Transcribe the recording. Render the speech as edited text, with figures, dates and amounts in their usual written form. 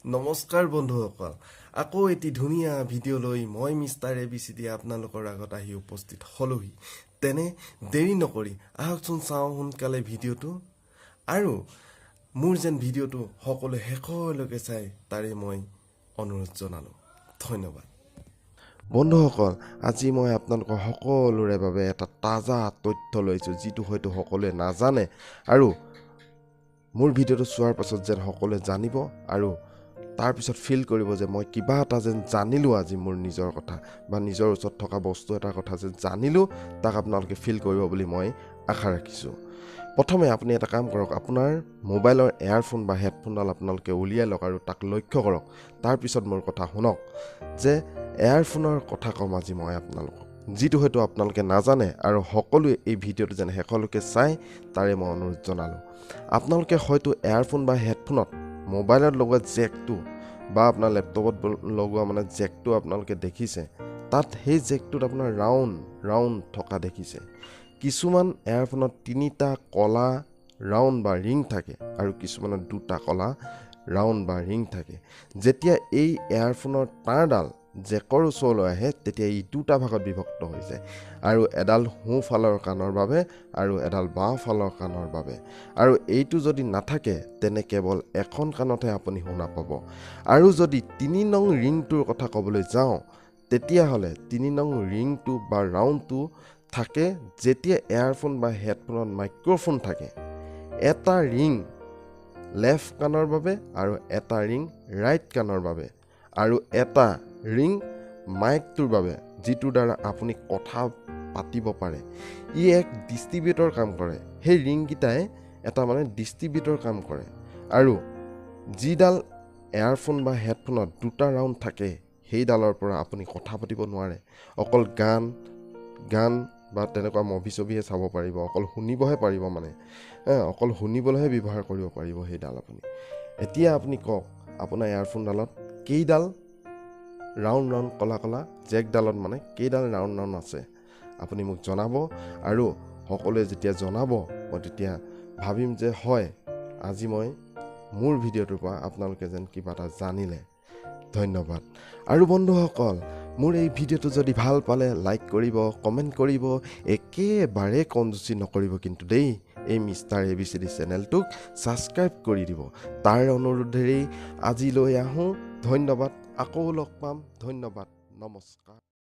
নমস্কাৰ বন্ধুসকল, আকৌ এটি ধুনীয়া ভিডিঅ' লৈ মই মিষ্টাৰ ABCD আপোনালোকৰ আগত আহি উপস্থিত হলোহি। তেনে দেৰি নকৰি আহকচোন চাওঁ সোনকালে ভিডিঅ'টো, আৰু মোৰ যেন ভিডিঅ'টো সকলোৱে শেষলৈকে চাই তাৰে মই অনুৰোধ জনালোঁ। ধন্যবাদ। বন্ধুসকল, আজি মই আপোনালোকৰ সকলোৰে বাবে এটা তাজা তথ্য লৈছোঁ, যিটো হয়তো সকলোৱে নাজানে, আৰু মোৰ ভিডিঅ'টো চোৱাৰ পাছত যেন সকলোৱে জানিব আৰু তাৰপিছত ফিল কৰিব যে মই কিবা এটা যেন জানিলোঁ আজি মোৰ নিজৰ কথা, বা নিজৰ ওচৰত থকা বস্তু এটাৰ কথা যেন জানিলোঁ, তাক আপোনালোকে ফিল কৰিব বুলি মই আশা ৰাখিছোঁ। প্ৰথমে আপুনি এটা কাম কৰক, আপোনাৰ মোবাইলৰ এয়াৰফোন বা হেডফোনডাল আপোনালোকে উলিয়াই লওক আৰু তাক লক্ষ্য কৰক। তাৰপিছত মোৰ কথা শুনক যে এয়াৰফোনৰ কথা ক'ম আজি মই আপোনালোকক, যিটো হয়তো আপোনালোকে নাজানে, আৰু সকলোৱে এই ভিডিঅ'টো যেন শেষলৈকে চাই তাৰে মই অনুৰোধ জনালোঁ। আপোনালোকে হয়তো এয়াৰফোন বা হেডফোনত মোবাইলত লগোৱা জেকটো বা আপোনাৰ লেপটপত লগোৱা জেকটো আপোনালোকে দেখিছে, তাত সেই জেকটোত আপোনাৰ ৰাউণ্ড থকা দেখিছে। কিছুমান এয়াৰফোনত 3টা কলা ৰাউণ্ড বা ৰিং থাকে, আৰু কিছুমানত 2টা কলা ৰাউণ্ড বা ৰিং থাকে। যেতিয়া এই এয়াৰফোনৰ তাঁৰডাল জেকৰ ওচৰলৈ আহে, তেতিয়া ই 2টা ভাগত বিভক্ত হৈ যায়, আৰু এডাল সোঁফালৰ কাণৰ বাবে আৰু এডাল বাওঁফালৰ কাণৰ বাবে। আৰু এইটো যদি নাথাকে, তেনে কেৱল এখন কাণতহে আপুনি শুনা পাব। আৰু যদি 3 নং ৰিংটোৰ কথা ক'বলৈ যাওঁ, তেতিয়াহ'লে 3 নং ৰিংটো বা ৰাউণ্ডটো থাকে যেতিয়া এয়াৰফোন বা হেডফোনত মাইক্ৰফোন থাকে। এটা ৰিং লেফ্ট কাণৰ বাবে আৰু এটা ৰিং ৰাইট কাণৰ বাবে, আৰু এটা ৰিং মাইকটোৰ বাবে, যিটোৰ দ্বাৰা আপুনি কথা পাতিব পাৰে। ই এক ডিষ্ট্ৰিবিউটৰ কাম কৰে। সেই ৰিংকেইটাই এটা ডিষ্ট্ৰিবিউটৰ কাম কৰে। আৰু যিডাল এয়াৰফোন বা হেডফোনত 2টা ৰাউণ্ড থাকে, সেইডালৰ পৰা আপুনি কথা পাতিব নোৱাৰে। অকল গান বা তেনেকুৱা মুভি ছবিহে চাব পাৰিব, অকল শুনিবহে পাৰিব, অকল শুনিবলৈহে ব্যৱহাৰ কৰিব পাৰিব সেইডাল আপুনি। এতিয়া আপুনি কওক, আপোনাৰ এয়াৰফোনডালত কেইডাল ৰাউণ্ড কলা জেকডালত কেইডাল ৰাউণ্ড আছে আপুনি মোক জনাব। আৰু সকলোৱে যেতিয়া জনাব, মই তেতিয়া ভাবিম যে হয়, আজি মই মোৰ ভিডিঅ'টোৰ পৰা আপোনালোকে যেন কিবা এটা জানিলে। ধন্যবাদ। আৰু বন্ধুসকল, মোৰ এই ভিডিঅ'টো যদি ভাল পালে লাইক কৰিব, কমেণ্ট কৰিব, একেবাৰে কনজুচি নকৰিব কিন্তু দেই। এই মিষ্টাৰ ABCD চেনেলটোক ছাবস্ক্ৰাইব কৰি দিব। তাৰ অনুৰোধেৰেই আজিলৈ আহোঁ। ধন্যবাদ। আকৌ লগ পাম। ধন্যবাদ। নমস্কাৰ।